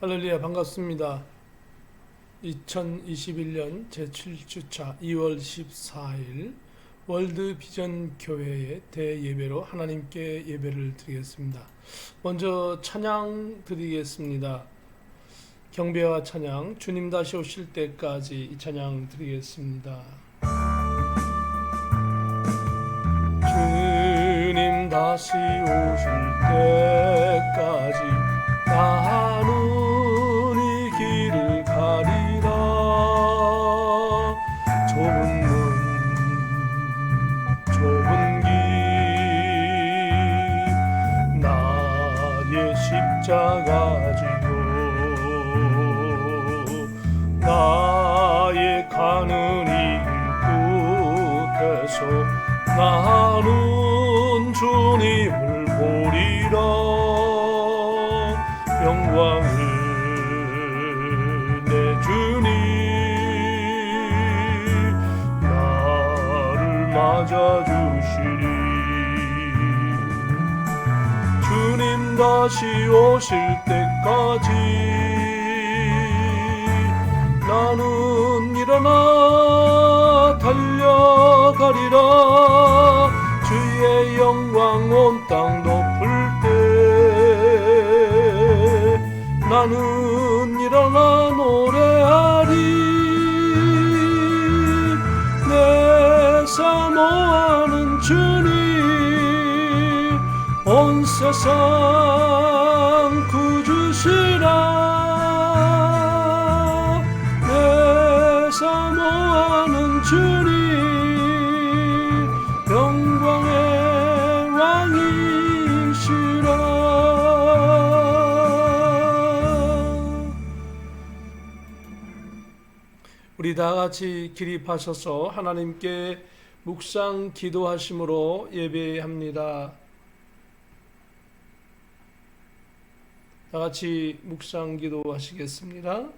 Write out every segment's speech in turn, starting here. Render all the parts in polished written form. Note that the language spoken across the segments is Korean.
할렐루야, 반갑습니다. 2021년 제7주차 2월 14일 월드 비전 교회의 대예배로 하나님께 예배를 드리겠습니다. 먼저 찬양 드리겠습니다. 경배와 찬양, 주님 다시 오실 때까지 이 찬양 드리겠습니다. 주님 다시 오실 때까지 나는 이 길을 가리라. 좁은 문 좁은 길 나의 십자가 지고 나의 가는 이 끝에서 나는 주님을 보리라. 영광을 내 주님 나를 맞아주시리. 주님 다시 오실 때까지 나는 일어나 달려가리라. 주의 영광 온 땅 덮을 때 나는 일어나 노래하리. 내 사모하는 주님 온 세상 구주시라. 내 사모하는 주님 영광의 왕이시라. 우리 다 같이 기립하셔서 하나님께 묵상 기도하심으로 예배합니다. 다 같이 묵상 기도하시겠습니다.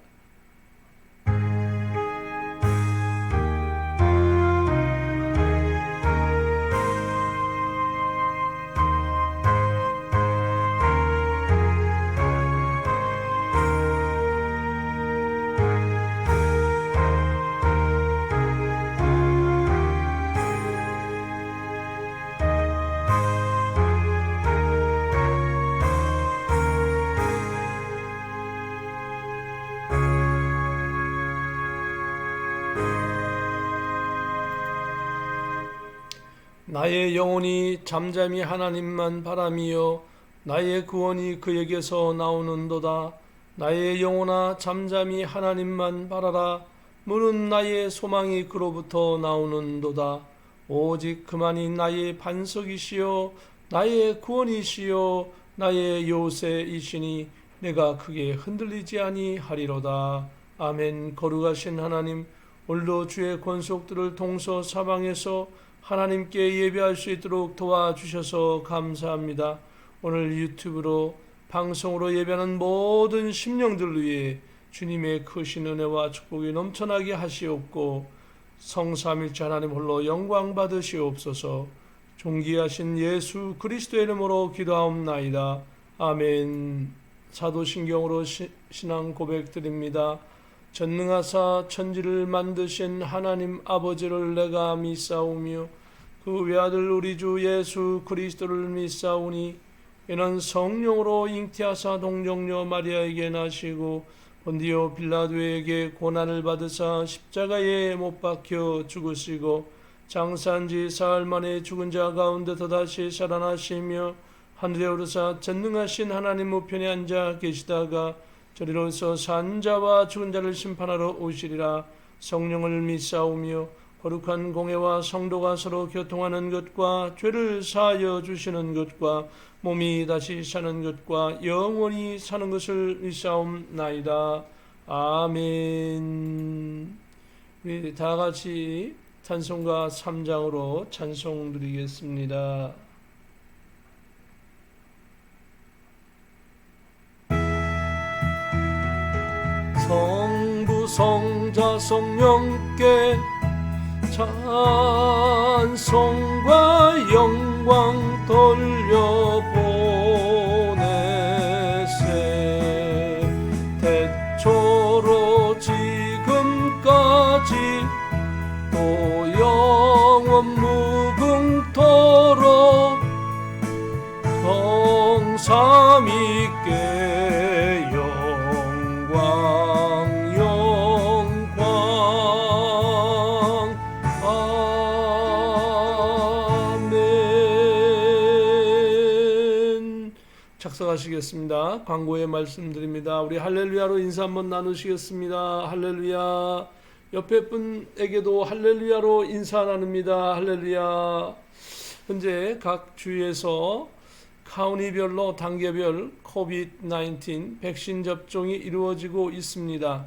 나의 영혼이 잠잠히 하나님만 바라미요 나의 구원이 그에게서 나오는도다. 나의 영혼아 잠잠히 하나님만 바라라. 무는 나의 소망이 그로부터 나오는도다. 오직 그만이 나의 반석이시요 나의 구원이시요 나의 요새이시니 내가 크게 흔들리지 아니하리로다. 아멘. 거룩하신 하나님, 오늘도 주의 권속들을 동서사방에서 하나님께 예배할 수 있도록 도와주셔서 감사합니다. 오늘 유튜브로 방송으로 예배하는 모든 심령들 위해 주님의 크신 은혜와 축복이 넘쳐나게 하시옵고 성삼일체 하나님 홀로 영광 받으시옵소서. 존귀하신 예수 그리스도의 이름으로 기도하옵나이다. 아멘. 사도신경으로 신앙 고백드립니다. 전능하사 천지를 만드신 하나님 아버지를 내가 믿사오며 그 외아들 우리 주 예수 그리스도를 믿사오니 이는 성령으로 잉태하사 동정녀 마리아에게 나시고 본디오 빌라도에게 고난을 받으사 십자가에 못 박혀 죽으시고 장사한지 사흘 만에 죽은 자 가운데서 다시 살아나시며 하늘에 오르사 전능하신 하나님 우편에 앉아 계시다가 저리로서 산 자와 죽은 자를 심판하러 오시리라. 성령을 믿사오며 거룩한 공회와 성도가 서로 교통하는 것과 죄를 사하여 주시는 것과 몸이 다시 사는 것과 영원히 사는 것을 믿사옵나이다. 아멘. 우리 다 같이 찬송가 3장으로 찬송 드리겠습니다. 성부 성자 성령께 찬송과 영광 돌려보내세. 나가시겠습니다. 광고에 말씀드립니다. 우리 할렐루야로 인사 한번 나누시겠습니다. 할렐루야. 옆에 분에게도 할렐루야로 인사 나눕니다. 할렐루야. 현재 각 주에서 카운티별로 단계별 코비드-19 백신 접종이 이루어지고 있습니다.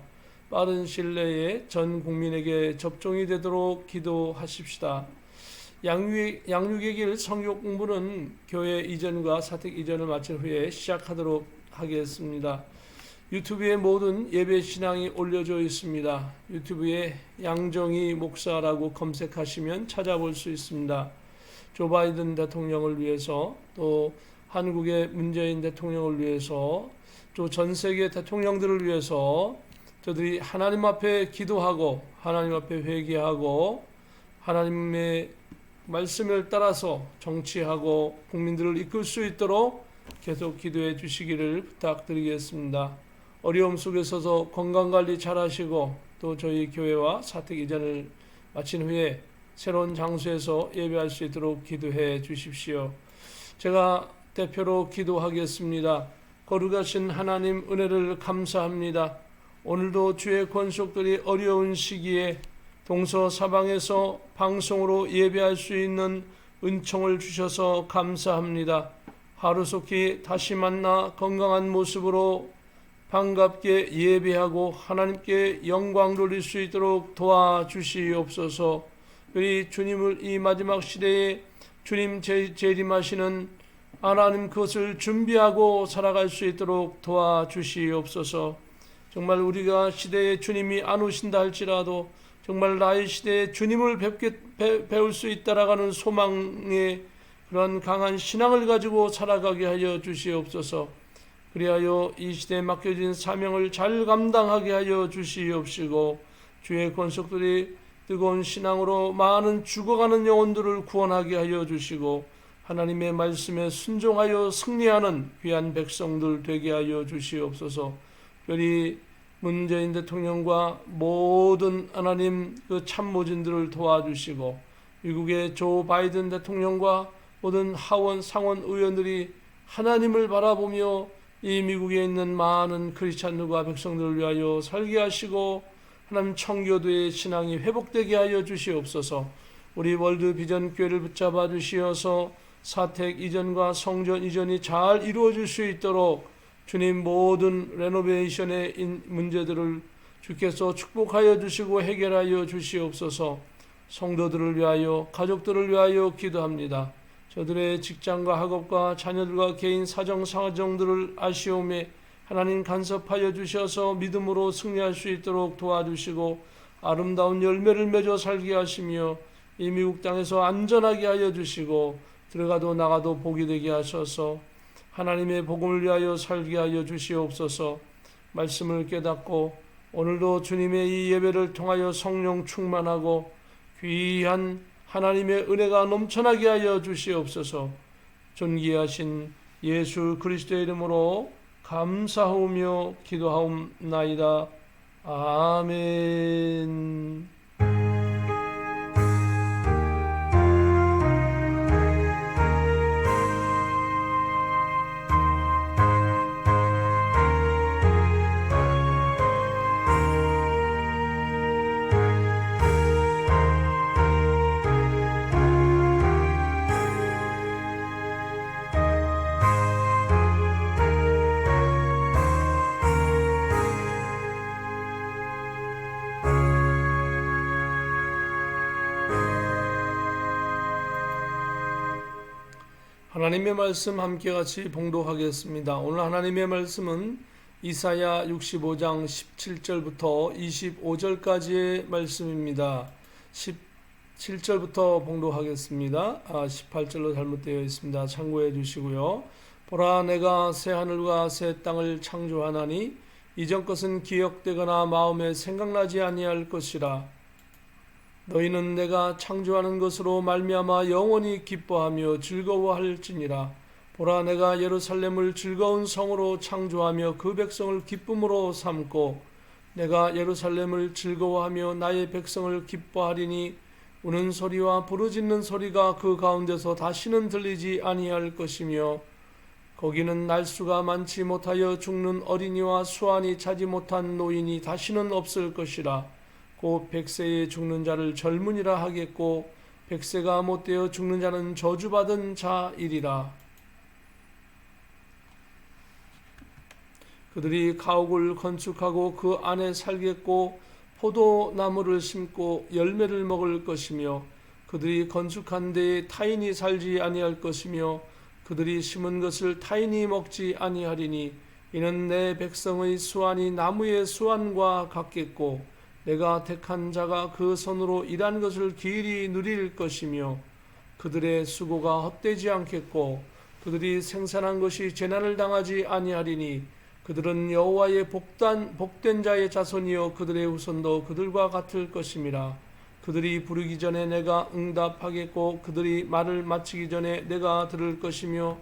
빠른 시일 내에 전 국민에게 접종이 되도록 기도하십시다. 양육의 길 성교 공부는 교회 이전과 사택 이전을 마친 후에 시작하도록 하겠습니다. 유튜브에 모든 예배 신앙이 올려져 있습니다. 유튜브에 양정희 목사라고 검색하시면 찾아볼 수 있습니다. 조 바이든 대통령을 위해서, 또 한국의 문재인 대통령을 위해서, 또 전 세계 대통령들을 위해서 저들이 하나님 앞에 기도하고 하나님 앞에 회개하고 하나님의 말씀을 따라서 정치하고 국민들을 이끌 수 있도록 계속 기도해 주시기를 부탁드리겠습니다. 어려움 속에서도 건강관리 잘 하시고, 또 저희 교회와 사택 이전을 마친 후에 새로운 장소에서 예배할 수 있도록 기도해 주십시오. 제가 대표로 기도하겠습니다. 거룩하신 하나님, 은혜를 감사합니다. 오늘도 주의 권속들이 어려운 시기에 동서사방에서 방송으로 예배할 수 있는 은총을 주셔서 감사합니다. 하루속히 다시 만나 건강한 모습으로 반갑게 예배하고 하나님께 영광 돌릴 수 있도록 도와주시옵소서. 우리 주님을 이 마지막 시대에 주님 재림하시는 하나님 그것을 준비하고 살아갈 수 있도록 도와주시옵소서. 정말 우리가 시대에 주님이 안 오신다 할지라도 정말 나의 시대에 주님을 배울 수 있다라는 소망의 그런 강한 신앙을 가지고 살아가게 하여 주시옵소서. 그리하여 이 시대에 맡겨진 사명을 잘 감당하게 하여 주시옵시고, 주의 권속들이 뜨거운 신앙으로 많은 죽어가는 영혼들을 구원하게 하여 주시고, 하나님의 말씀에 순종하여 승리하는 귀한 백성들 되게 하여 주시옵소서. 특별히 문재인 대통령과 모든 하나님 그 참모진들을 도와주시고, 미국의 조 바이든 대통령과 모든 하원 상원 의원들이 하나님을 바라보며 이 미국에 있는 많은 크리스찬들과 백성들을 위하여 살게 하시고, 하나님 청교도의 신앙이 회복되게 하여 주시옵소서. 우리 월드 비전 교회를 붙잡아 주시어서 사택 이전과 성전 이전이 잘 이루어질 수 있도록 주님 모든 레노베이션의 문제들을 주께서 축복하여 주시고 해결하여 주시옵소서. 성도들을 위하여, 가족들을 위하여 기도합니다. 저들의 직장과 학업과 자녀들과 개인 사정들을 아시오매 하나님 간섭하여 주셔서 믿음으로 승리할 수 있도록 도와주시고, 아름다운 열매를 맺어 살게 하시며 이 미국 땅에서 안전하게 하여 주시고, 들어가도 나가도 복이 되게 하셔서 하나님의 복음을 위하여 살게 하여 주시옵소서. 말씀을 깨닫고 오늘도 주님의 이 예배를 통하여 성령 충만하고 귀한 하나님의 은혜가 넘쳐나게 하여 주시옵소서. 존귀하신 예수 그리스도의 이름으로 감사하며 기도하옵나이다. 아멘. 하나님의 말씀 함께 같이 봉독하겠습니다. 오늘 하나님의 말씀은 이사야 65장 17절부터 25절까지의 말씀입니다. 17절부터 봉독하겠습니다. 18절로 잘못되어 있습니다. 참고해 주시고요. 보라, 내가 새 하늘과 새 땅을 창조하나니 이전 것은 기억되거나 마음에 생각나지 아니할 것이라. 너희는 내가 창조하는 것으로 말미암아 영원히 기뻐하며 즐거워할지니라. 보라, 내가 예루살렘을 즐거운 성으로 창조하며 그 백성을 기쁨으로 삼고, 내가 예루살렘을 즐거워하며 나의 백성을 기뻐하리니 우는 소리와 부르짖는 소리가 그 가운데서 다시는 들리지 아니할 것이며, 거기는 날수가 많지 못하여 죽는 어린이와 수완이 차지 못한 노인이 다시는 없을 것이라. 곧 100세에 죽는 자를 젊은이라 하겠고 100세가 못되어 죽는 자는 저주받은 자이리라. 그들이 가옥을 건축하고 그 안에 살겠고 포도나무를 심고 열매를 먹을 것이며 그들이 건축한 데에 타인이 살지 아니할 것이며 그들이 심은 것을 타인이 먹지 아니하리니 이는 내 백성의 수완이 나무의 수완과 같겠고 내가 택한 자가 그 손으로 일한 것을 기일이 누릴 것이며 그들의 수고가 헛되지 않겠고 그들이 생산한 것이 재난을 당하지 아니하리니 그들은 여호와의 복된 자의 자손이요 그들의 후손도 그들과 같을 것임이라. 그들이 부르기 전에 내가 응답하겠고 그들이 말을 마치기 전에 내가 들을 것이며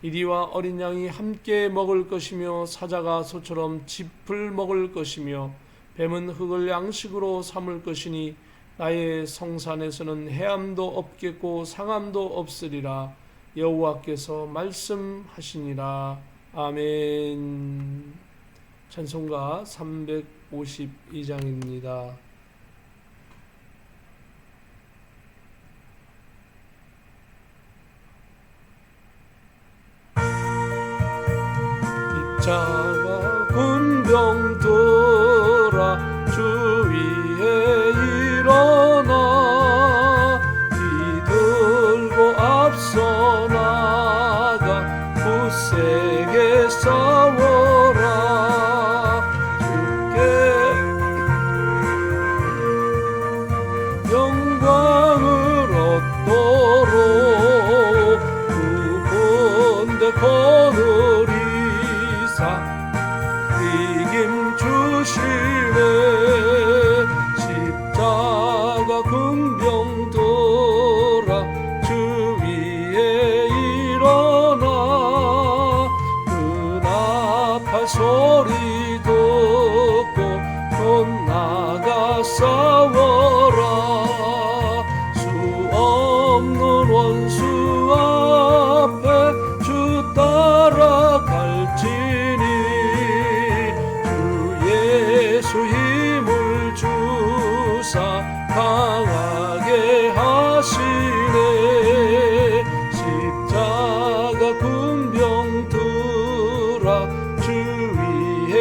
이리와 어린 양이 함께 먹을 것이며 사자가 소처럼 짚을 먹을 것이며 뱀은 흙을 양식으로 삼을 것이니 나의 성산에서는 해함도 없겠고 상함도 없으리라. 여호와께서 말씀하시니라. 아멘. 찬송가 352장입니다. 입자가 군병들아 주위에 일어나 뒤들고 앞서 나가 굳세게 싸워라. 주께 영광을 얻도록 두 군데 거느리사 이김 주시네. 십자가 군병들아 주 위에 일어나 은하팔 소리 듣고 곧 나가 싸워라. 수 없는 원수 앞에 주 따라갈지니 주 예수 힘을 주사 강하게 하시네. 십자가 군병들아 주 위에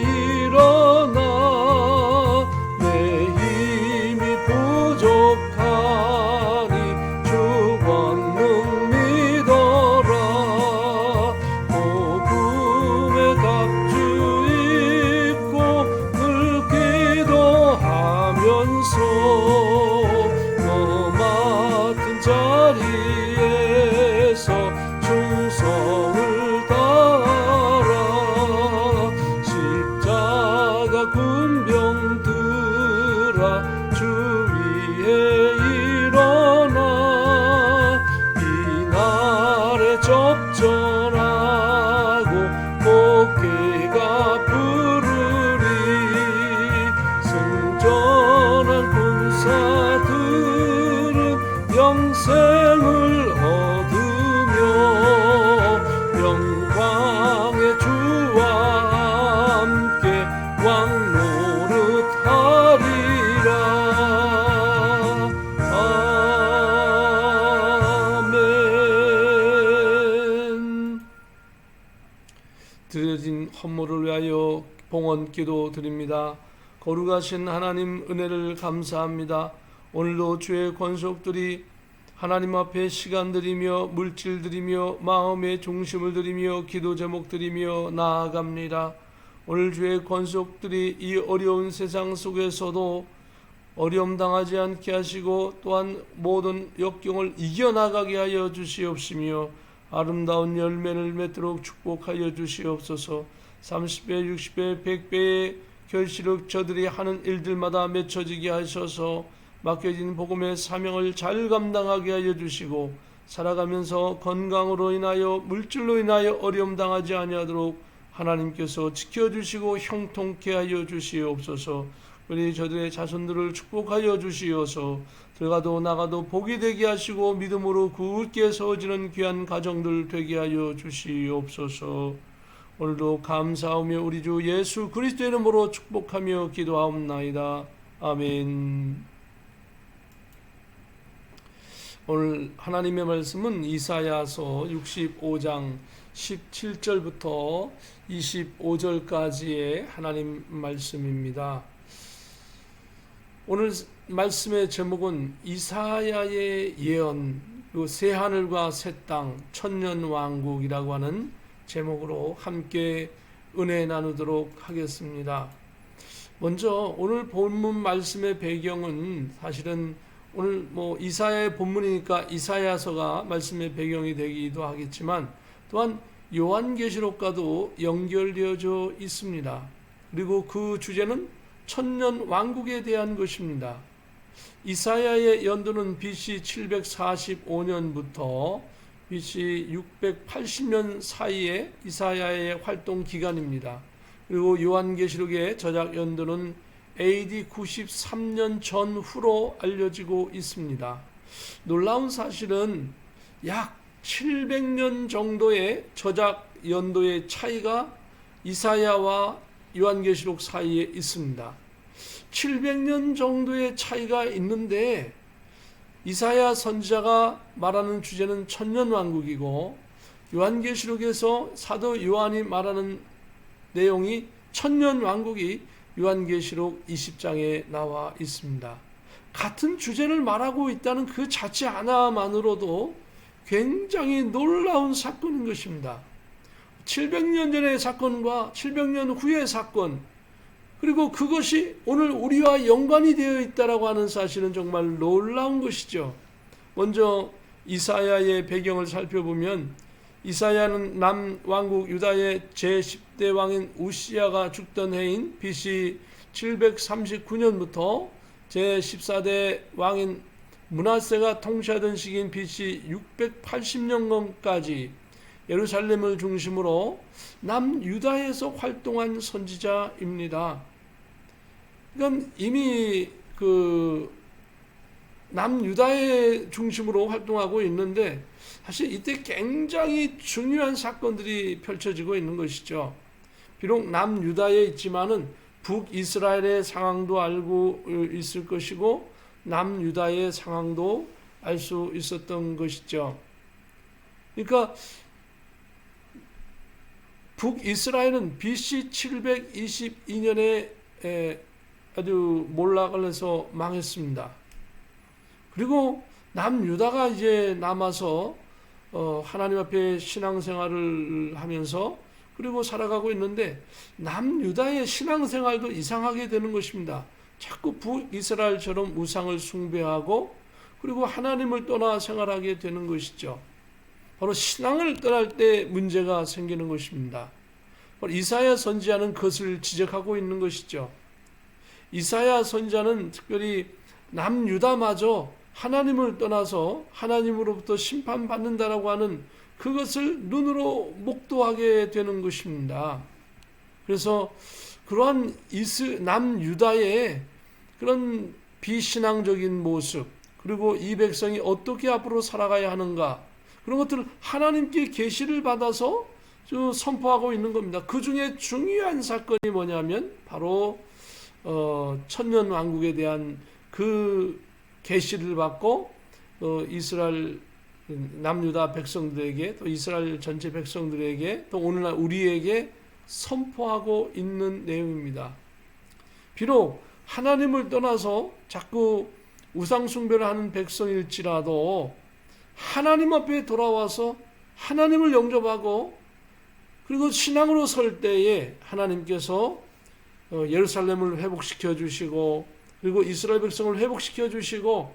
일어나 내 힘이 부족하니 주 권능 믿어라. 복음의 갑주 입고 늘 기도하면서 너 맡은 자리에서 충성을 다하라. 십자가 군병들아 주 위에 일어나 이날에 접전하고 목회가 부르리. 승전한 군사들은 영생을 얻으며 영광의 주와 함께 왕노릇하리라. 아멘. 드려진 헌물을 위하여 봉헌 기도 드립니다. 거룩하신 하나님 은혜를 감사합니다. 오늘도 주의 권속들이 하나님 앞에 시간 드리며 물질 드리며 마음의 중심을 드리며 기도 제목 드리며 나아갑니다. 오늘 주의 권속들이 이 어려운 세상 속에서도 어려움 당하지 않게 하시고 또한 모든 역경을 이겨나가게 하여 주시옵시며 아름다운 열매를 맺도록 축복하여 주시옵소서. 30배, 60배, 100배의 결실을 저들이 하는 일들마다 맺혀지게 하셔서 맡겨진 복음의 사명을 잘 감당하게 하여 주시고 살아가면서 건강으로 인하여 물질로 인하여 어려움 당하지 아니하도록 하나님께서 지켜주시고 형통케 하여 주시옵소서. 특별히 저들의 자손들을 축복하여 주시어서 들어가도 나가도 복이 되게 하시고 믿음으로 굳게 서어지는 귀한 가정들 되게 하여 주시옵소서. 오늘도 감사하며 우리 주 예수 그리스도의 이름으로 축복하며 기도하옵나이다. 아멘. 오늘 하나님의 말씀은 이사야서 65장 17절부터 25절까지의 하나님 말씀입니다. 오늘 말씀의 제목은 이사야의 예언, 그리고 새하늘과 새 땅, 천년왕국이라고 하는 제목으로 함께 은혜 나누도록 하겠습니다. 먼저 오늘 본문 말씀의 배경은 사실은 오늘 이사야의 본문이니까 이사야서가 말씀의 배경이 되기도 하겠지만 또한 요한계시록과도 연결되어져 있습니다. 그리고 그 주제는 천년 왕국에 대한 것입니다. 이사야의 연도는 BC 745년부터 BC 680년 사이에 이사야의 활동 기간입니다. 그리고 요한계시록의 저작 연도는 AD 93년 전후로 알려지고 있습니다. 놀라운 사실은 약 700년 정도의 저작 연도의 차이가 이사야와 요한계시록 사이에 있습니다. 700년 정도의 차이가 있는데 이사야 선지자가 말하는 주제는 천년왕국이고 요한계시록에서 사도 요한이 말하는 내용이 천년왕국이 요한계시록 20장에 나와 있습니다. 같은 주제를 말하고 있다는 그 자체 하나만으로도 굉장히 놀라운 사건인 것입니다. 700년 전의 사건과 700년 후의 사건, 그리고 그것이 오늘 우리와 연관이 되어 있다라고 하는 사실은 정말 놀라운 것이죠. 먼저 이사야의 배경을 살펴보면 이사야는 남왕국 유다의 제10대 왕인 우시야가 죽던 해인 BC 739년부터 제14대 왕인 므낫세가 통치하던 시기인 BC 680년경까지 예루살렘을 중심으로 남유다에서 활동한 선지자입니다. 그러니까 이미 남유다의 중심으로 활동하고 있는데 사실 이때 굉장히 중요한 사건들이 펼쳐지고 있는 것이죠. 비록 남유다에 있지만은 북이스라엘의 상황도 알고 있을 것이고 남유다의 상황도 알 수 있었던 것이죠. 그러니까 북이스라엘은 BC 722년에 아주 몰락을 해서 망했습니다. 그리고 남유다가 이제 남아서 하나님 앞에 신앙생활을 하면서 그리고 살아가고 있는데 남유다의 신앙생활도 이상하게 되는 것입니다. 자꾸 북이스라엘처럼 우상을 숭배하고 그리고 하나님을 떠나 생활하게 되는 것이죠. 바로 신앙을 떠날 때 문제가 생기는 것입니다. 바로 이사야 선지자는 그것을 지적하고 있는 것이죠. 이사야 선지자는 특별히 남유다마저 하나님을 떠나서 하나님으로부터 심판받는다라고 하는 그것을 눈으로 목도하게 되는 것입니다. 그래서 그러한 남유다의 그런 비신앙적인 모습, 그리고 이 백성이 어떻게 앞으로 살아가야 하는가, 그런 것들을 하나님께 계시를 받아서 선포하고 있는 겁니다. 그 중에 중요한 사건이 뭐냐면 바로 천년왕국에 대한 그 계시를 받고 이스라엘 남유다 백성들에게 또 이스라엘 전체 백성들에게 또 오늘날 우리에게 선포하고 있는 내용입니다. 비록 하나님을 떠나서 자꾸 우상 숭배를 하는 백성일지라도 하나님 앞에 돌아와서 하나님을 영접하고 그리고 신앙으로 설 때에 하나님께서 예루살렘을 회복시켜 주시고 그리고 이스라엘 백성을 회복시켜 주시고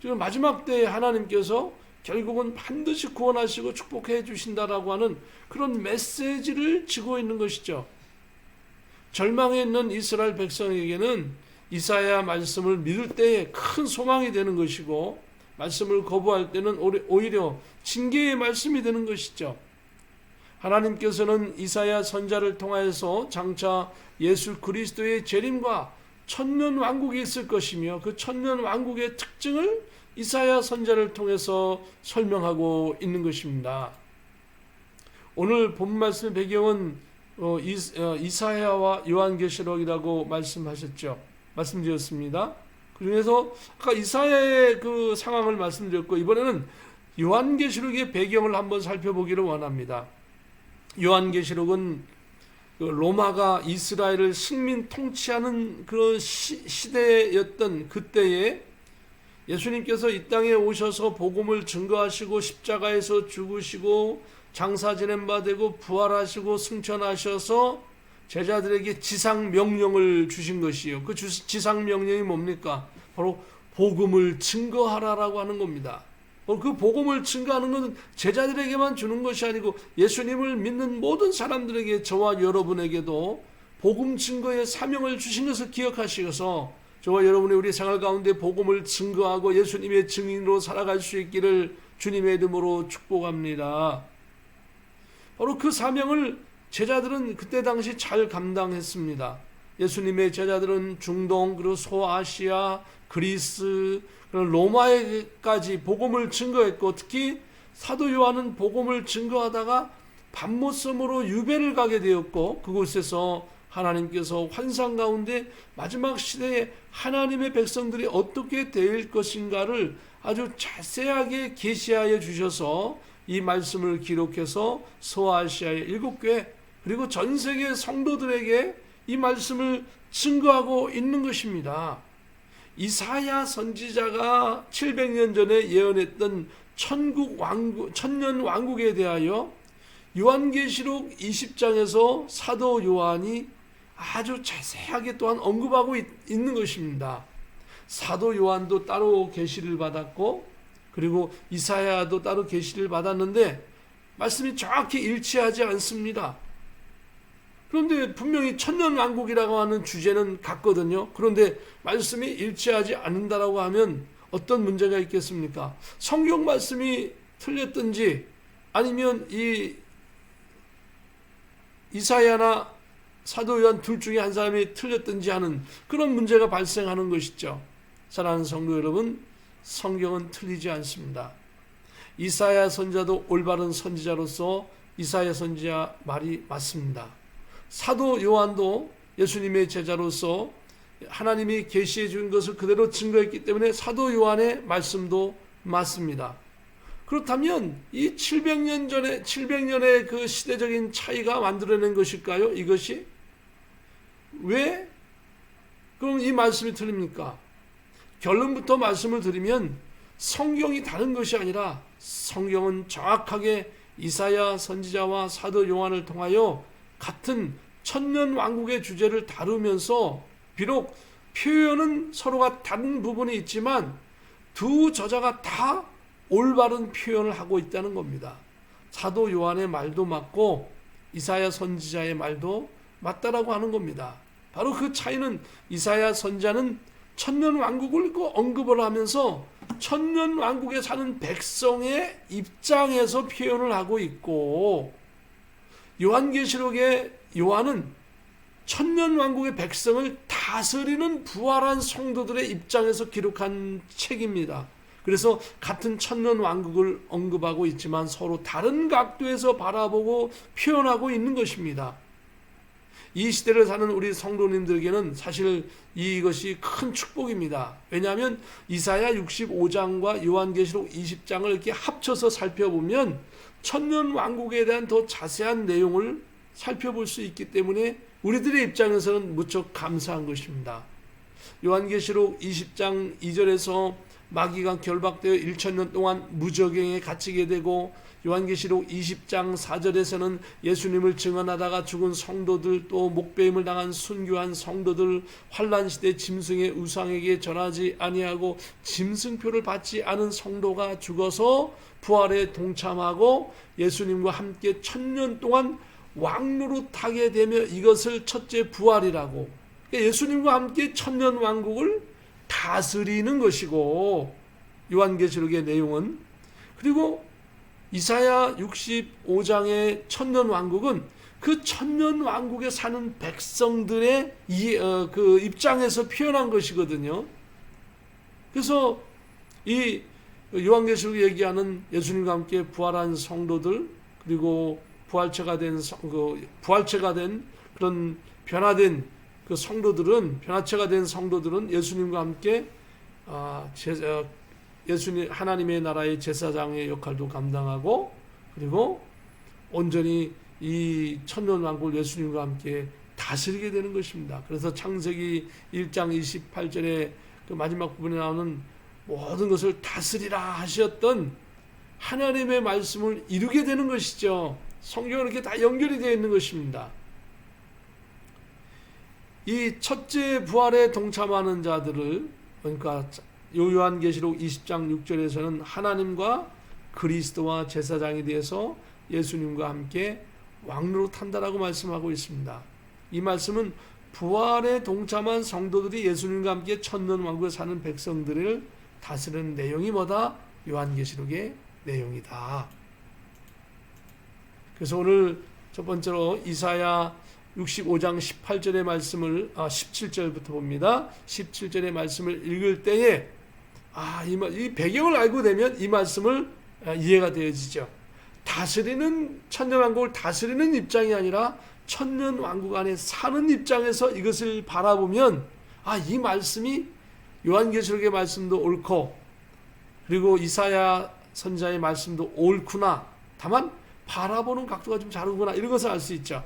지금 마지막 때에 하나님께서 결국은 반드시 구원하시고 축복해 주신다라고 하는 그런 메시지를 지고 있는 것이죠. 절망에 있는 이스라엘 백성에게는 이사야 말씀을 믿을 때에 큰 소망이 되는 것이고 말씀을 거부할 때는 오히려 징계의 말씀이 되는 것이죠. 하나님께서는 이사야 선지자를 통하여서 장차 예수 그리스도의 재림과 천년 왕국이 있을 것이며 그 천년 왕국의 특징을 이사야 선지자를 통해서 설명하고 있는 것입니다. 오늘 본 말씀의 배경은 이사야와 요한계시록이라고 말씀드렸습니다. 그래서 아까 이사야의 그 상황을 말씀드렸고, 이번에는 요한계시록의 배경을 한번 살펴보기를 원합니다. 요한계시록은 로마가 이스라엘을 식민 통치하는 그런 시대였던 그때에 예수님께서 이 땅에 오셔서 복음을 증거하시고 십자가에서 죽으시고 장사 지낸 바 되고 부활하시고 승천하셔서 제자들에게 지상 명령을 주신 것이에요. 그 지상 명령이 뭡니까? 바로 복음을 증거하라라고 하는 겁니다. 그 복음을 증거하는 것은 제자들에게만 주는 것이 아니고 예수님을 믿는 모든 사람들에게, 저와 여러분에게도 복음 증거의 사명을 주신 것을 기억하시어서 저와 여러분의 우리 생활 가운데 복음을 증거하고 예수님의 증인으로 살아갈 수 있기를 주님의 이름으로 축복합니다. 바로 그 사명을 제자들은 그때 당시 잘 감당했습니다. 예수님의 제자들은 중동, 그리고 소아시아, 그리스, 그리고 로마에까지 복음을 증거했고, 특히 사도 요한은 복음을 증거하다가 밤모섬으로 유배를 가게 되었고, 그곳에서 하나님께서 환상 가운데 마지막 시대에 하나님의 백성들이 어떻게 될 것인가를 아주 자세하게 계시하여 주셔서 이 말씀을 기록해서 소아시아의 7교회 그리고 전 세계 성도들에게 이 말씀을 증거하고 있는 것입니다. 이사야 선지자가 700년 전에 예언했던 천년 왕국에 대하여 요한계시록 20장에서 사도 요한이 아주 자세하게 또한 언급하고 있는 것입니다. 사도 요한도 따로 계시를 받았고, 그리고 이사야도 따로 계시를 받았는데 말씀이 정확히 일치하지 않습니다. 그런데 분명히 천년왕국이라고 하는 주제는 같거든요. 그런데 말씀이 일치하지 않는다라고 하면 어떤 문제가 있겠습니까? 성경 말씀이 틀렸든지 아니면 이사야나 사도 요한 둘 중에 한 사람이 틀렸든지 하는 그런 문제가 발생하는 것이죠. 사랑하는 성도 여러분, 성경은 틀리지 않습니다. 이사야 선지자도 올바른 선지자로서 이사야 선지자 말이 맞습니다. 사도 요한도 예수님의 제자로서 하나님이 계시해 준 것을 그대로 증거했기 때문에 사도 요한의 말씀도 맞습니다. 그렇다면 이 700년의 그 시대적인 차이가 만들어낸 것일까요? 이것이? 왜 그럼 이 말씀이 틀립니까? 결론부터 말씀을 드리면 성경이 다른 것이 아니라 성경은 정확하게 이사야 선지자와 사도 요한을 통하여 같은 천년 왕국의 주제를 다루면서 비록 표현은 서로가 다른 부분이 있지만 두 저자가 다 올바른 표현을 하고 있다는 겁니다. 사도 요한의 말도 맞고 이사야 선지자의 말도 맞다라고 하는 겁니다. 바로 그 차이는 이사야 선지자는 천년 왕국을 언급을 하면서 천년 왕국에 사는 백성의 입장에서 표현을 하고 있고, 요한계시록의 요한은 천년 왕국의 백성을 다스리는 부활한 성도들의 입장에서 기록한 책입니다. 그래서 같은 천년 왕국을 언급하고 있지만 서로 다른 각도에서 바라보고 표현하고 있는 것입니다. 이 시대를 사는 우리 성도님들에게는 사실 이것이 큰 축복입니다. 왜냐하면 이사야 65장과 요한계시록 20장을 이렇게 합쳐서 살펴보면 천년 왕국에 대한 더 자세한 내용을 살펴볼 수 있기 때문에 우리들의 입장에서는 무척 감사한 것입니다. 요한계시록 20장 2절에서 마귀가 결박되어 1000년 동안 무적행에 갇히게 되고, 요한계시록 20장 4절에서는 예수님을 증언하다가 죽은 성도들, 또 목배임을 당한 순교한 성도들, 환난시대 짐승의 우상에게 절하지 아니하고 짐승표를 받지 않은 성도가 죽어서 부활에 동참하고 예수님과 함께 1000년 동안 왕노릇하게 되며 이것을 첫째 부활이라고, 예수님과 함께 천년 왕국을 다스리는 것이고, 요한계시록의 내용은, 그리고 이사야 65장의 천년 왕국은 그 천년 왕국에 사는 백성들의 그 입장에서 표현한 것이거든요. 그래서 이 요한계시록 얘기하는 예수님과 함께 부활한 성도들, 그리고 부활체가 된 그런 변화된 그 성도들은, 변화체가 된 성도들은 예수님과 함께 예수님 하나님의 나라의 제사장의 역할도 감당하고, 그리고 온전히 이 천년 왕국을 예수님과 함께 다스리게 되는 것입니다. 그래서 창세기 1장 28절에 그 마지막 부분에 나오는 모든 것을 다스리라 하셨던 하나님의 말씀을 이루게 되는 것이죠. 성경은 이렇게 다 연결이 되어 있는 것입니다. 이 첫째 부활에 동참하는 자들을, 그러니까 요한계시록 20장 6절에서는 하나님과 그리스도와 제사장에 대해서 예수님과 함께 왕로로 탄다라고 말씀하고 있습니다. 이 말씀은 부활에 동참한 성도들이 예수님과 함께 천년 왕국에 사는 백성들을 다스리는 내용이 뭐다? 요한계시록의 내용이다. 그래서 오늘 첫 번째로 이사야 65장 18절의 말씀을 17절부터 봅니다. 17절의 말씀을 읽을 때에 이 배경을 알고 되면 이 말씀을 이해가 되어지죠. 다스리는 천년왕국을 다스리는 입장이 아니라 천년왕국 안에 사는 입장에서 이것을 바라보면 이 말씀이 요한계시록의 말씀도 옳고, 그리고 이사야 선지자의 말씀도 옳구나. 다만 바라보는 각도가 좀 다르구나, 이런 것을 알 수 있죠.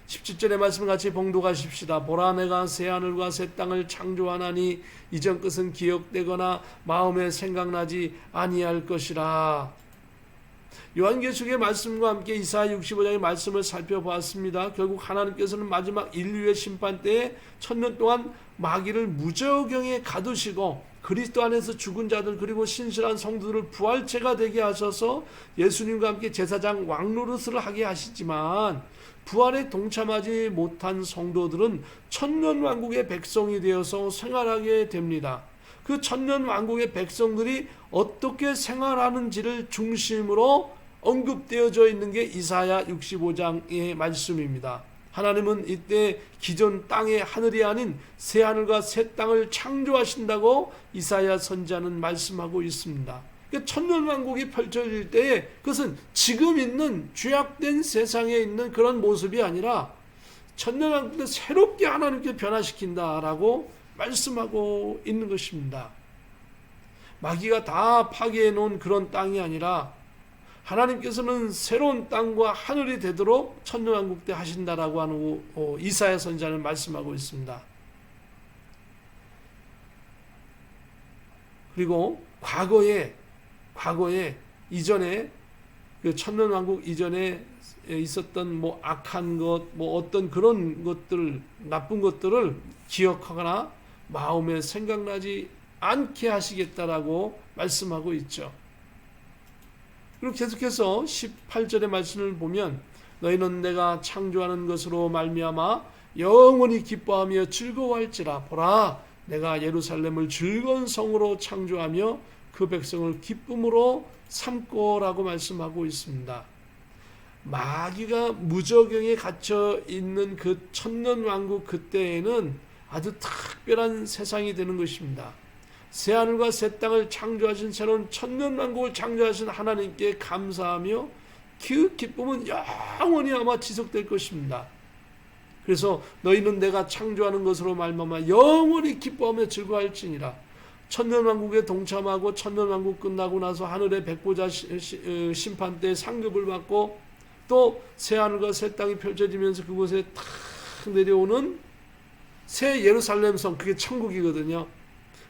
17절의 말씀 같이 봉독하십시다. 보라, 내가 새 하늘과 새 땅을 창조하나니 이전 것은 기억되거나 마음에 생각나지 아니할 것이라. 요한계시록의 말씀과 함께 이사야 65장의 말씀을 살펴보았습니다. 결국 하나님께서는 마지막 인류의 심판 때에 천년 동안 마귀를 무저경에 가두시고 그리스도 안에서 죽은 자들, 그리고 신실한 성도들을 부활체가 되게 하셔서 예수님과 함께 제사장 왕노릇을 하게 하시지만, 부활에 동참하지 못한 성도들은 천년왕국의 백성이 되어서 생활하게 됩니다. 그 천년왕국의 백성들이 어떻게 생활하는지를 중심으로 언급되어져 있는 게 이사야 65장의 말씀입니다. 하나님은 이때 기존 땅의 하늘이 아닌 새 하늘과 새 땅을 창조하신다고 이사야 선지자는 말씀하고 있습니다. 천년왕국이 펼쳐질 때에 그것은 지금 있는 죄악된 세상에 있는 그런 모습이 아니라 천년왕국을 새롭게 하나님께 변화시킨다라고 말씀하고 있는 것입니다. 마귀가 다 파괴해 놓은 그런 땅이 아니라 하나님께서는 새로운 땅과 하늘이 되도록 천년왕국 때 하신다라고 하는 이사야 선지자는 말씀하고 있습니다. 그리고 과거에 이전에 그 천년왕국 이전에 있었던 악한 것, 어떤 그런 것들, 나쁜 것들을 기억하거나 마음에 생각나지 않게 하시겠다라고 말씀하고 있죠. 그리고 계속해서 18절의 말씀을 보면 너희는 내가 창조하는 것으로 말미암아 영원히 기뻐하며 즐거워할지라. 보라, 내가 예루살렘을 즐거운 성으로 창조하며 그 백성을 기쁨으로 삼고라고 말씀하고 있습니다. 마귀가 무저경에 갇혀 있는 그 천년왕국 그때에는 아주 특별한 세상이 되는 것입니다. 새하늘과 새 땅을 창조하신 새로운 천년왕국을 창조하신 하나님께 감사하며 그 기쁨은 영원히 아마 지속될 것입니다. 그래서 너희는 내가 창조하는 것으로 말미암아 영원히 기뻐하며 즐거워할지니라. 천년왕국에 동참하고 천년왕국 끝나고 나서 하늘의 백보자 심판 때 상급을 받고 또 새하늘과 새 땅이 펼쳐지면서 그곳에 탁 내려오는 새 예루살렘 성, 그게 천국이거든요.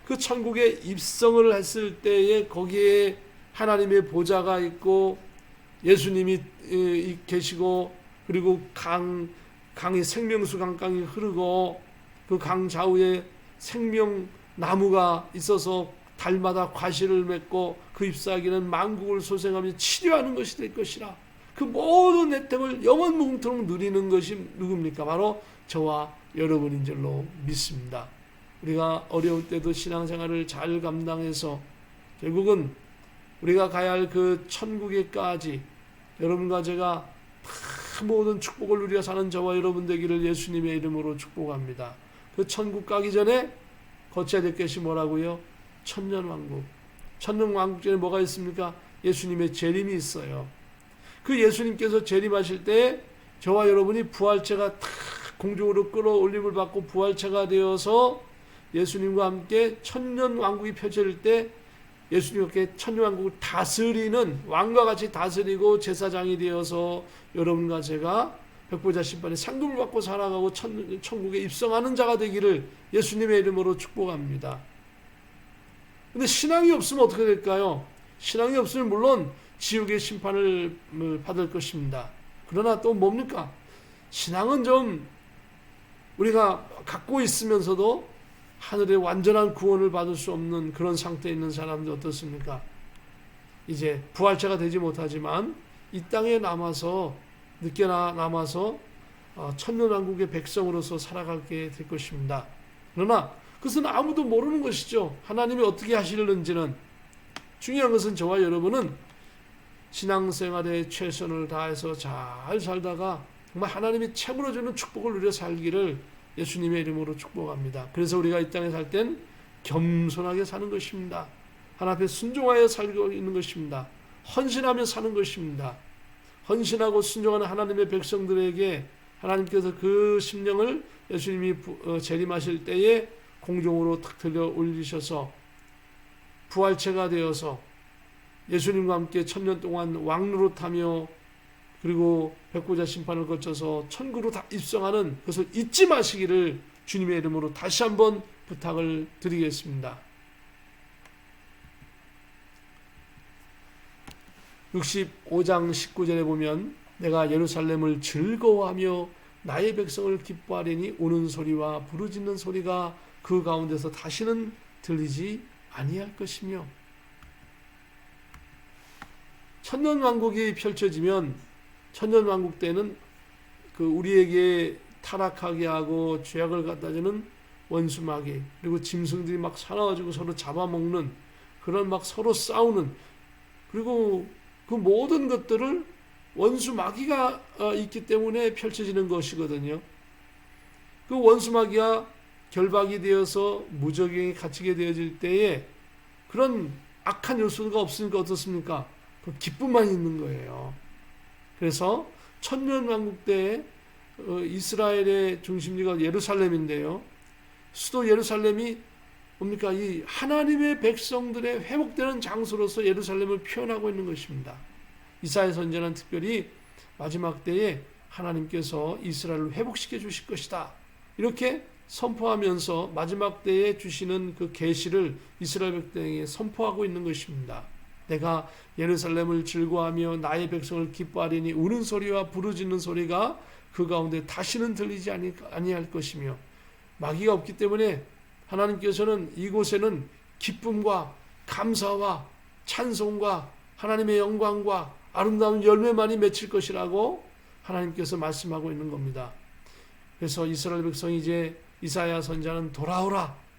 그 천국에 입성을 했을 때에 거기에 하나님의 보좌가 있고 예수님이 계시고, 그리고 강이 생명수 강강이 흐르고 그 강 좌우에 생명나무가 있어서 달마다 과실을 맺고 그 잎사귀는 만국을 소생하며 치료하는 것이 될 것이라. 그 모든 혜택을 영원 무궁토록 누리는 것이 누굽니까? 바로 저와 여러분인 줄로 믿습니다. 우리가 어려울 때도 신앙생활을 잘 감당해서 결국은 우리가 가야 할 그 천국에까지 여러분과 제가 다 모든 축복을 누려 사는 저와 여러분 되기를 예수님의 이름으로 축복합니다. 그 천국 가기 전에 거쳐야 될 것이 뭐라고요? 천년왕국. 천년왕국 전에 뭐가 있습니까? 예수님의 재림이 있어요. 그 예수님께서 재림하실 때 저와 여러분이 부활체가 탁 공중으로 끌어올림을 받고 부활체가 되어서 예수님과 함께 천년왕국이 펼쳐질 때 예수님과 함께 천년왕국을 다스리는, 왕과 같이 다스리고 제사장이 되어서 여러분과 제가 백보자 심판의 상급을 받고 살아가고 천국에 입성하는 자가 되기를 예수님의 이름으로 축복합니다. 근데 신앙이 없으면 어떻게 될까요? 신앙이 없으면 물론 지옥의 심판을 받을 것입니다. 그러나 또 뭡니까? 신앙은 좀 우리가 갖고 있으면서도 하늘의 완전한 구원을 받을 수 없는 그런 상태에 있는 사람들 어떻습니까? 이제 부활체가 되지 못하지만 이 땅에 남아서 늦게나 남아서 천년왕국의 백성으로서 살아가게 될 것입니다. 그러나 그것은 아무도 모르는 것이죠. 하나님이 어떻게 하시려는지는. 중요한 것은 저와 여러분은 신앙생활에 최선을 다해서 잘 살다가 정말 하나님이 채물어 주는 축복을 누려 살기를 예수님의 이름으로 축복합니다. 그래서 우리가 이 땅에 살 땐 겸손하게 사는 것입니다. 하나님 앞에 순종하여 살고 있는 것입니다. 헌신하며 사는 것입니다. 헌신하고 순종하는 하나님의 백성들에게 하나님께서 그 심령을 예수님이 재림하실 때에 공중으로 탁 들려 올리셔서 부활체가 되어서 예수님과 함께 천년 동안 왕노릇하며 그리고 백보자 심판을 거쳐서 천국으로 다 입성하는 것을 잊지 마시기를 주님의 이름으로 다시 한번 부탁을 드리겠습니다. 65장 19절에 보면 내가 예루살렘을 즐거워하며 나의 백성을 기뻐하리니 우는 소리와 부르짖는 소리가 그 가운데서 다시는 들리지 아니할 것이며, 천년왕국이 펼쳐지면 천년왕국 때는 그 우리에게 타락하게 하고 죄악을 갖다 주는 원수마귀, 그리고 짐승들이 막 살아가지고 서로 잡아먹는 그런 막 서로 싸우는, 그리고 그 모든 것들을 원수마귀가 있기 때문에 펼쳐지는 것이거든요. 그 원수마귀가 결박이 되어서 무적행에 갇히게 되어질 때에 그런 악한 요소가 없으니까 어떻습니까? 그 기쁨만 있는 거예요. 그래서 천년왕국 때 이스라엘의 중심지가 예루살렘인데요. 수도 예루살렘이 뭡니까? 이 하나님의 백성들의 회복되는 장소로서 예루살렘을 표현하고 있는 것입니다. 이사야 선지자는 특별히 마지막 때에 하나님께서 이스라엘을 회복시켜 주실 것이다, 이렇게 선포하면서 마지막 때에 주시는 그 계시를 이스라엘 백성에게 선포하고 있는 것입니다. 내가 예루살렘을 즐거워하며 나의 백성을 기뻐하리니 우는 소리와 부르짖는 소리가 그 가운데 다시는 들리지 아니할 것이며, 마귀가 없기 때문에 하나님께서는 이곳에는 기쁨과 감사와 찬송과 하나님의 영광과 아름다운 열매만이 맺힐 것이라고 하나님께서 말씀하고 있는 겁니다. 그래서 이스라엘 백성이 이제 이사야 선지자는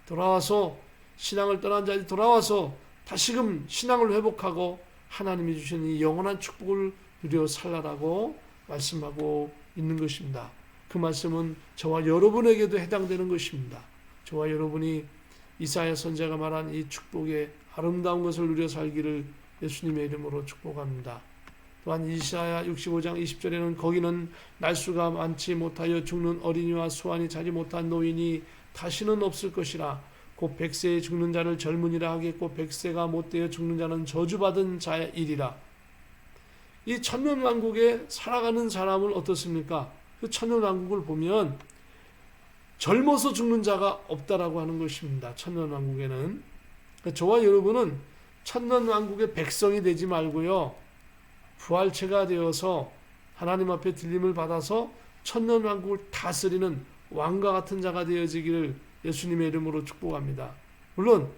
돌아와서 신앙을 떠난 자들이 돌아와서 다시금 신앙을 회복하고 하나님이 주신 이 영원한 축복을 누려 살라라고 말씀하고 있는 것입니다. 그 말씀은 저와 여러분에게도 해당되는 것입니다. 저와 여러분이 이사야 선지자가 말한 이 축복의 아름다운 것을 누려 살기를 예수님의 이름으로 축복합니다. 또한 이사야 65장 20절에는 거기는 날수가 많지 못하여 죽는 어린이와 수완이 자지 못한 노인이 다시는 없을 것이라. 곧 100세에 죽는 자를 젊은이라 하겠고 100세가 못되어 죽는 자는 저주받은 자의 일이라. 이 천년왕국에 살아가는 사람은 어떻습니까? 그 천년왕국을 보면 젊어서 죽는 자가 없다라고 하는 것입니다. 천년왕국에는. 저와 여러분은 천년왕국의 백성이 되지 말고요, 부활체가 되어서 하나님 앞에 들림을 받아서 천년왕국을 다스리는 왕과 같은 자가 되어지기를 예수님의 이름으로 축복합니다. 물론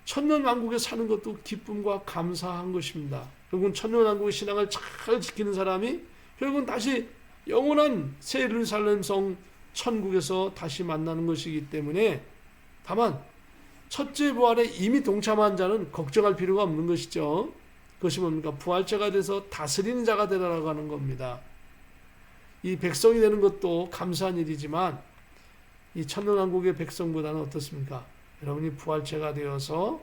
천년왕국에 사는 것도 기쁨과 감사한 것입니다. 결국은 천년왕국의 신앙을 잘 지키는 사람이 결국은 다시 영원한 새 예루살렘 성 천국에서 다시 만나는 것이기 때문에, 다만 첫째 부활에 이미 동참한 자는 걱정할 필요가 없는 것이죠. 그것이 뭡니까? 부활체가 돼서 다스리는 자가 되라라고 하는 겁니다. 이 백성이 되는 것도 감사한 일이지만 이 천년왕국의 백성보다는 어떻습니까? 여러분이 부활체가 되어서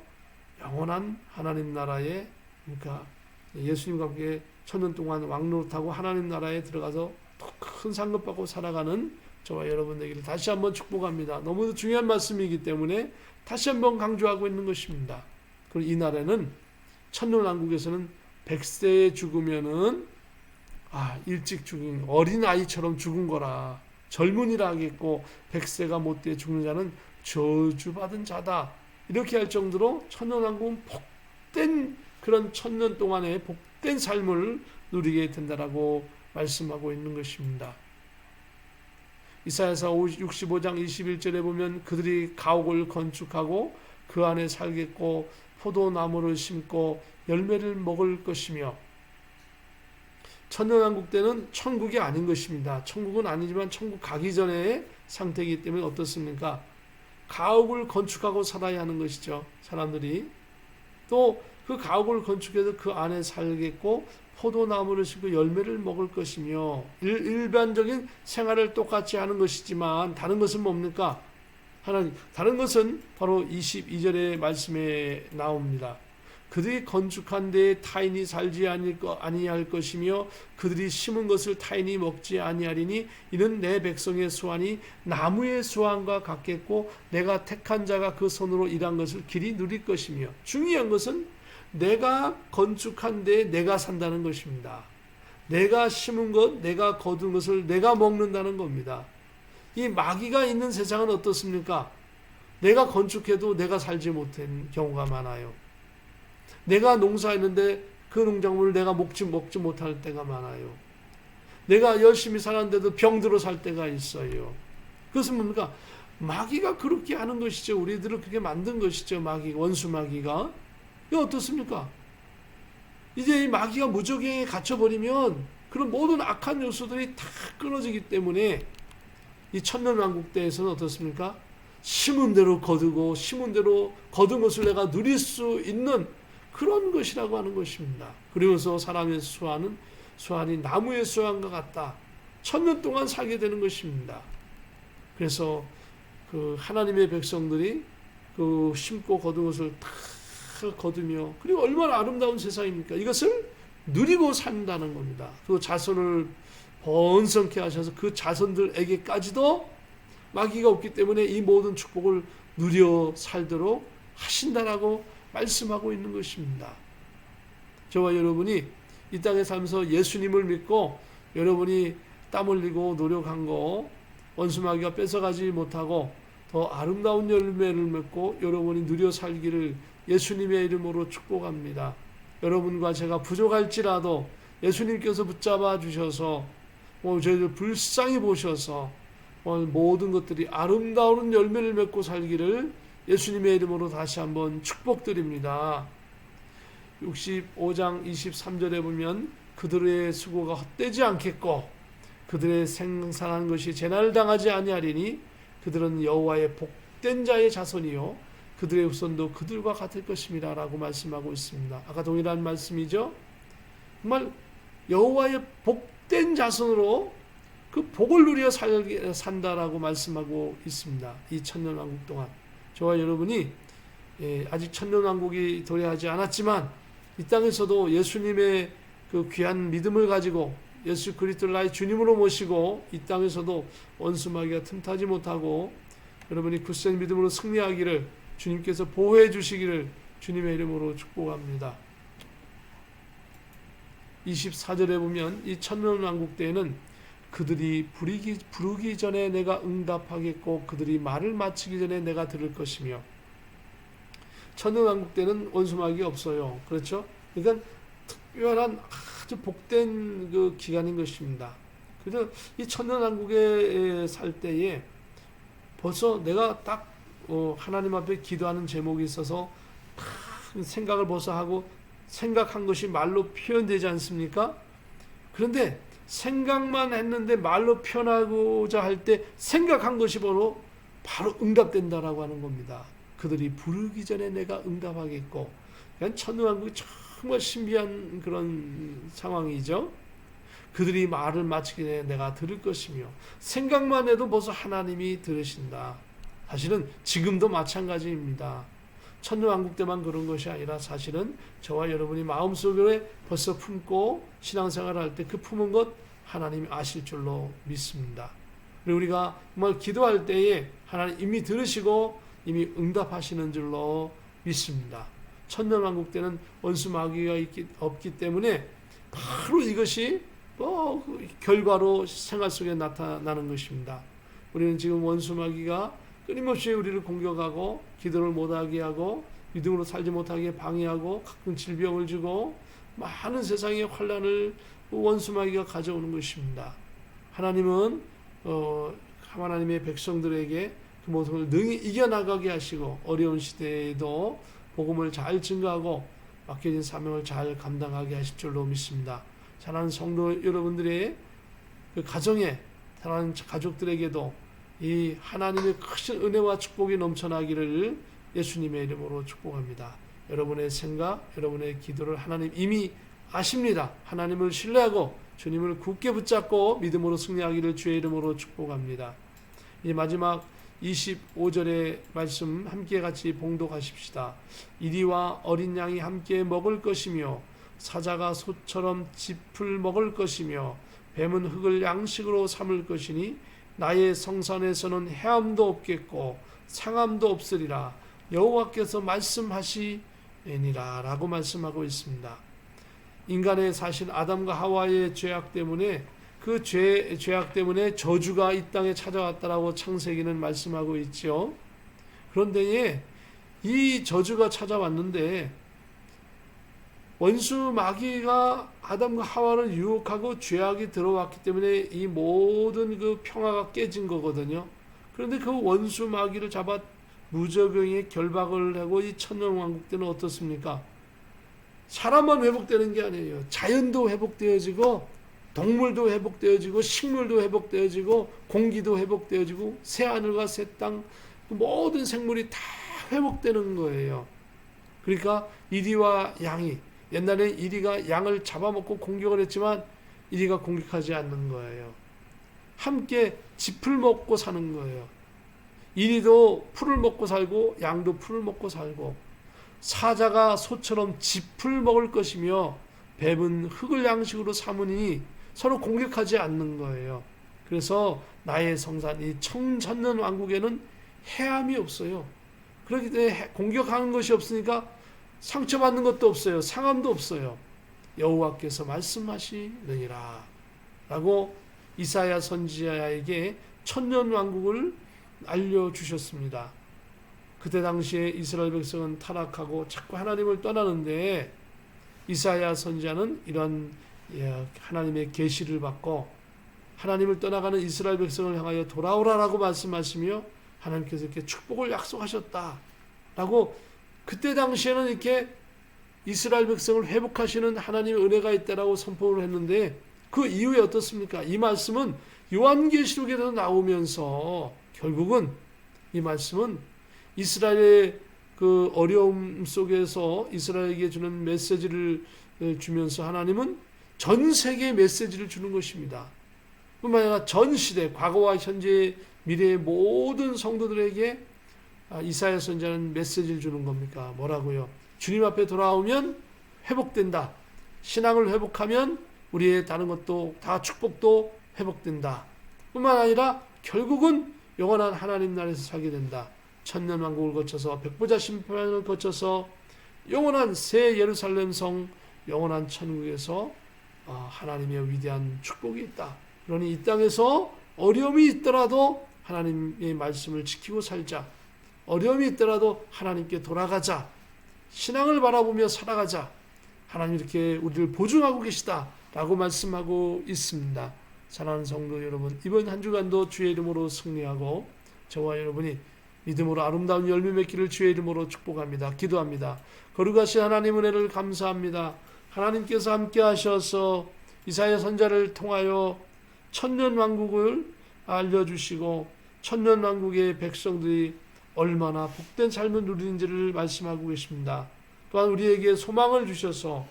영원한 하나님 나라에, 그러니까 예수님과 함께 천년 동안 왕노릇하고 하나님 나라에 들어가서 더 큰 상급받고 살아가는 저와 여러분 되기를 다시 한번 축복합니다. 너무 중요한 말씀이기 때문에 다시 한번 강조하고 있는 것입니다. 그리고 이 날에는 천년왕국에서는 100세에 죽으면은 일찍 죽은 어린 아이처럼 죽은 거라 젊은이라 하겠고 100세가 못돼 죽는 자는 저주받은 자다. 이렇게 할 정도로 천년왕국은 복된 그런 천년 동안의 복된 삶을 누리게 된다라고 말씀하고 있는 것입니다. 이사야서 65장 21절에 보면 그들이 가옥을 건축하고 그 안에 살겠고 포도나무를 심고 열매를 먹을 것이며, 천년왕국 때는 천국이 아닌 것입니다. 천국은 아니지만 천국 가기 전의 상태이기 때문에 어떻습니까? 가옥을 건축하고 살아야 하는 것이죠. 사람들이 또 그 가옥을 건축해서 그 안에 살겠고 포도나무를 심고 열매를 먹을 것이며, 일반적인 생활을 똑같이 하는 것이지만 다른 것은 뭡니까? 다른 것은 바로 22절의 말씀에 나옵니다. 그들이 건축한 데에 타인이 살지 아니할 것이며 그들이 심은 것을 타인이 먹지 아니하리니 이는 내 백성의 수완이 나무의 수완과 같겠고 내가 택한 자가 그 손으로 일한 것을 길이 누릴 것이며, 중요한 것은 내가 건축한 데에 내가 산다는 것입니다. 내가 심은 것, 내가 거둔 것을 내가 먹는다는 겁니다. 이 마귀가 있는 세상은 어떻습니까? 내가 건축해도 내가 살지 못한 경우가 많아요. 내가 농사했는데 그 농작물을 내가 먹지 못할 때가 많아요. 내가 열심히 살았는데도 병들어 살 때가 있어요. 그것은 뭡니까? 마귀가 그렇게 하는 것이죠. 우리들을 그렇게 만든 것이죠. 원수 마귀가. 이거 어떻습니까? 이제 이 마귀가 무적행에 갇혀버리면 그런 모든 악한 요소들이 다 끊어지기 때문에 이 천년왕국 때에서는 어떻습니까? 심은 대로 거두고 심은 대로 거둔 것을 내가 누릴 수 있는 그런 것이라고 하는 것입니다. 그러면서 사람의 수완이 나무의 수완과 같다. 천년 동안 살게 되는 것입니다. 그래서 그 하나님의 백성들이 그 심고 거둔 것을 다 거두며, 그리고 얼마나 아름다운 세상입니까? 이것을 누리고 산다는 겁니다. 그 자손을 번성케 하셔서 그 자손들에게까지도 마귀가 없기 때문에 이 모든 축복을 누려 살도록 하신다라고 말씀하고 있는 것입니다. 저와 여러분이 이 땅에 살면서 예수님을 믿고 여러분이 땀 흘리고 노력한 거 원수 마귀가 뺏어가지 못하고 더 아름다운 열매를 맺고 여러분이 누려 살기를 예수님의 이름으로 축복합니다. 여러분과 제가 부족할지라도 예수님께서 붙잡아 주셔서 저희를 불쌍히 보셔서 모든 것들이 아름다운 열매를 맺고 살기를 예수님의 이름으로 다시 한번 축복드립니다. 65장 23절에 보면 그들의 수고가 헛되지 않겠고 그들의 생산한 것이 재난을 당하지 아니하리니 그들은 여호와의 복된 자의 자손이요 그들의 후손도 그들과 같을 것입니다 라고 말씀하고 있습니다. 아까 동일한 말씀이죠. 정말 여호와의 복된 자손으로 그 복을 누려 산다라고 말씀하고 있습니다. 이 천년왕국 동안 저와 여러분이 아직 천년왕국이 도래하지 않았지만 이 땅에서도 예수님의 그 귀한 믿음을 가지고 예수 그리스도를 나의 주님으로 모시고 이 땅에서도 원수 마귀가 틈타지 못하고 여러분이 굳센 믿음으로 승리하기를 주님께서 보호해 주시기를 주님의 이름으로 축복합니다. 24절에 보면 이 천년왕국 때에는 그들이 부르기 전에 내가 응답하겠고 그들이 말을 마치기 전에 내가 들을 것이며, 천년왕국 때는 원수 마귀가 없어요. 그렇죠? 그러니까 특별한 아주 복된 그 기간인 것입니다. 그래서 이 천년왕국에 살 때에 벌써 내가 딱 하나님 앞에 기도하는 제목이 있어서 생각을 벌써 하고 생각한 것이 말로 표현되지 않습니까? 그런데 생각만 했는데 말로 표현하고자 할 때 생각한 것이 바로 응답된다라고 하는 겁니다. 그들이 부르기 전에 내가 응답하겠고, 천년왕국이 정말 신비한 그런 상황이죠. 그들이 말을 마치기 전에 내가 들을 것이며 생각만 해도 벌써 하나님이 들으신다. 사실은 지금도 마찬가지입니다. 천년왕국 때만 그런 것이 아니라 사실은 저와 여러분이 마음속에 벌써 품고 신앙생활을 할 때 그 품은 것 하나님이 아실 줄로 믿습니다. 그리고 우리가 정말 기도할 때에 하나님 이미 들으시고 이미 응답하시는 줄로 믿습니다. 천년왕국 때는 원수 마귀가 없기 때문에 바로 이것이 결과로 생활 속에 나타나는 것입니다. 우리는 지금 원수 마귀가 끊임없이 우리를 공격하고 기도를 못하게 하고 믿음으로 살지 못하게 방해하고 가끔 질병을 주고 많은 세상의 환난을 원수 마귀가 가져오는 것입니다. 하나님은 하나님의 백성들에게 그 모습을 능히 이겨나가게 하시고 어려운 시대에도 복음을 잘 증거하고 맡겨진 사명을 잘 감당하게 하실 줄로 믿습니다. 사랑하는 성도 여러분들의 그 가정에 사랑하는 가족들에게도 이 하나님의 크신 은혜와 축복이 넘쳐나기를 예수님의 이름으로 축복합니다. 여러분의 생각, 여러분의 기도를 하나님 이미 아십니다. 하나님을 신뢰하고 주님을 굳게 붙잡고 믿음으로 승리하기를 주의 이름으로 축복합니다. 이제 마지막 25절의 말씀 함께 같이 봉독하십시다. 이리와 어린 양이 함께 먹을 것이며 사자가 소처럼 짚을 먹을 것이며 뱀은 흙을 양식으로 삼을 것이니 나의 성산에서는 해함도 없겠고 상함도 없으리라 여호와께서 말씀하시니라 라고 말씀하고 있습니다. 인간의 사실 아담과 하와의 죄악 때문에 그 죄악 때문에 저주가 이 땅에 찾아왔다라고 창세기는 말씀하고 있죠. 그런데 이 저주가 찾아왔는데 원수 마귀가 아담과 하와를 유혹하고 죄악이 들어왔기 때문에 이 모든 그 평화가 깨진 거거든요. 그런데 그 원수 마귀를 잡아 무저병에 결박을 하고 이 천년왕국 때는 어떻습니까? 사람만 회복되는 게 아니에요. 자연도 회복되어지고 동물도 회복되어지고 식물도 회복되어지고 공기도 회복되어지고 새하늘과 새 땅 모든 생물이 다 회복되는 거예요. 그러니까 이리와 양이 옛날에 이리가 양을 잡아먹고 공격을 했지만 이리가 공격하지 않는 거예요. 함께 짚을 먹고 사는 거예요. 이리도 풀을 먹고 살고 양도 풀을 먹고 살고 사자가 소처럼 짚을 먹을 것이며 뱀은 흙을 양식으로 삼으니 서로 공격하지 않는 거예요. 그래서 나의 성산 이 천년 왕국에는 해함이 없어요. 그렇기 때문에 공격하는 것이 없으니까 상처받는 것도 없어요. 상함도 없어요. 여호와께서 말씀하시느니라 라고 이사야 선지자에게 천년 왕국을 알려주셨습니다. 그때 당시에 이스라엘 백성은 타락하고 자꾸 하나님을 떠나는데 이사야 선지자는 이런 하나님의 계시를 받고 하나님을 떠나가는 이스라엘 백성을 향하여 돌아오라라고 말씀하시며 하나님께서 이렇게 축복을 약속하셨다라고 그때 당시에는 이렇게 이스라엘 백성을 회복하시는 하나님의 은혜가 있다라고 선포를 했는데 그 이후에 어떻습니까? 이 말씀은 요한계시록에도 나오면서 결국은 이 말씀은 이스라엘의 그 어려움 속에서 이스라엘에게 주는 메시지를 주면서 하나님은 전 세계에 메시지를 주는 것입니다. 뿐만 아니라 전 시대, 과거와 현재, 미래의 모든 성도들에게 이사야 선지자는 메시지를 주는 겁니까? 뭐라고요? 주님 앞에 돌아오면 회복된다. 신앙을 회복하면 우리의 다른 것도 다 축복도 회복된다. 뿐만 아니라 결국은 영원한 하나님 나라에서 살게 된다. 천년 왕국을 거쳐서 백보자 심판을 거쳐서 영원한 새 예루살렘 성 영원한 천국에서 하나님의 위대한 축복이 있다. 그러니 이 땅에서 어려움이 있더라도 하나님의 말씀을 지키고 살자. 어려움이 있더라도 하나님께 돌아가자. 신앙을 바라보며 살아가자. 하나님 이렇게 우리를 보증하고 계시다 라고 말씀하고 있습니다. 사랑하는 성도 여러분, 이번 한 주간도 주의 이름으로 승리하고 저와 여러분이 믿음으로 아름다운 열매 맺기를 주의 이름으로 축복합니다. 기도합니다. 거룩하신 하나님 은혜를 감사합니다. 하나님께서 함께 하셔서 이사야 선지자를 통하여 천년 왕국을 알려주시고 천년 왕국의 백성들이 얼마나 복된 삶을 누리는지를 말씀하고 계십니다. 또한 우리에게 소망을 주셔서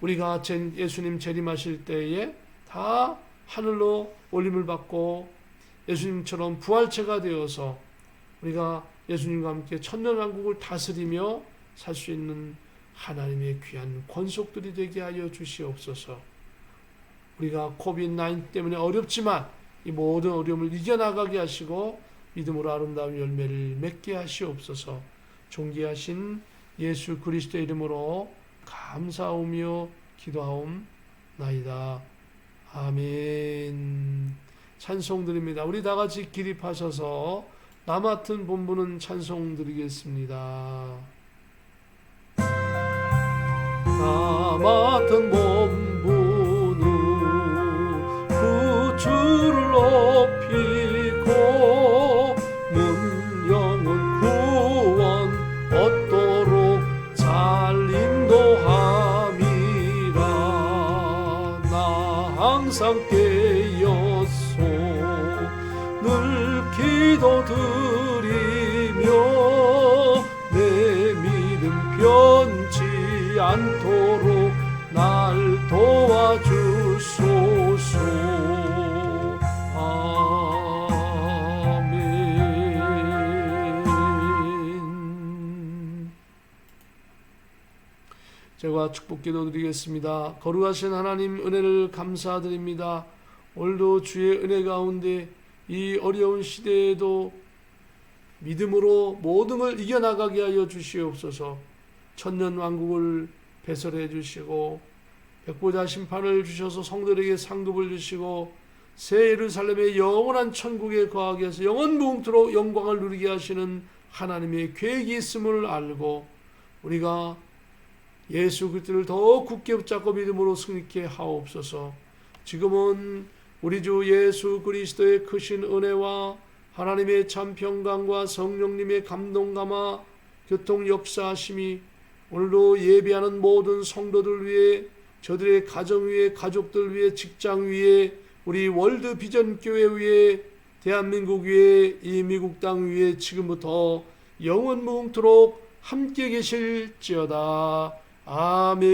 우리가 예수님 재림하실 때에 다 하늘로 올림을 받고 예수님처럼 부활체가 되어서 우리가 예수님과 함께 천년왕국을 다스리며 살 수 있는 하나님의 귀한 권속들이 되게 하여 주시옵소서. 우리가 코비드-19 때문에 어렵지만 이 모든 어려움을 이겨나가게 하시고 믿음으로 아름다운 열매를 맺게 하시옵소서. 존귀하신 예수 그리스도의 이름으로 감사하며 기도하옵나이다. 아멘. 찬송 드립니다. 우리 다 같이 기립하셔서 나 맡은 본부는 찬송 드리겠습니다. 나 맡은 본부는 주를 높이고 문영은 구원 얻도록 잘 인도함이라. 나 항상 깨었소 늘 기도드리며 내 믿음 변치 않도록 날 도와주소서. 아멘. 제가 축복 기도 드리겠습니다. 거룩하신 하나님 은혜를 감사드립니다. 오늘도 주의 은혜 가운데 이 어려운 시대에도 믿음으로 모든 걸 이겨나가게 하여 주시옵소서. 천년왕국을 배설해 주시고 백보자 심판을 주셔서 성도들에게 상급을 주시고 새 예루살렘의 영원한 천국에 거하게 해서 영원무궁토록 영광을 누리게 하시는 하나님의 계획이 있음을 알고 우리가 예수 그리스도를 더 굳게 붙잡고 믿음으로 승리케 하옵소서. 지금은 우리 주 예수 그리스도의 크신 은혜와 하나님의 참 평강과 성령님의 감동감화 교통 역사하심이 오늘도 예배하는 모든 성도들 위해 저들의 가정 위에 가족들 위에 직장 위에 우리 월드 비전 교회 위에 대한민국 위에 이 미국 땅 위에 지금부터 영원무궁토록 함께 계실지어다. 아멘.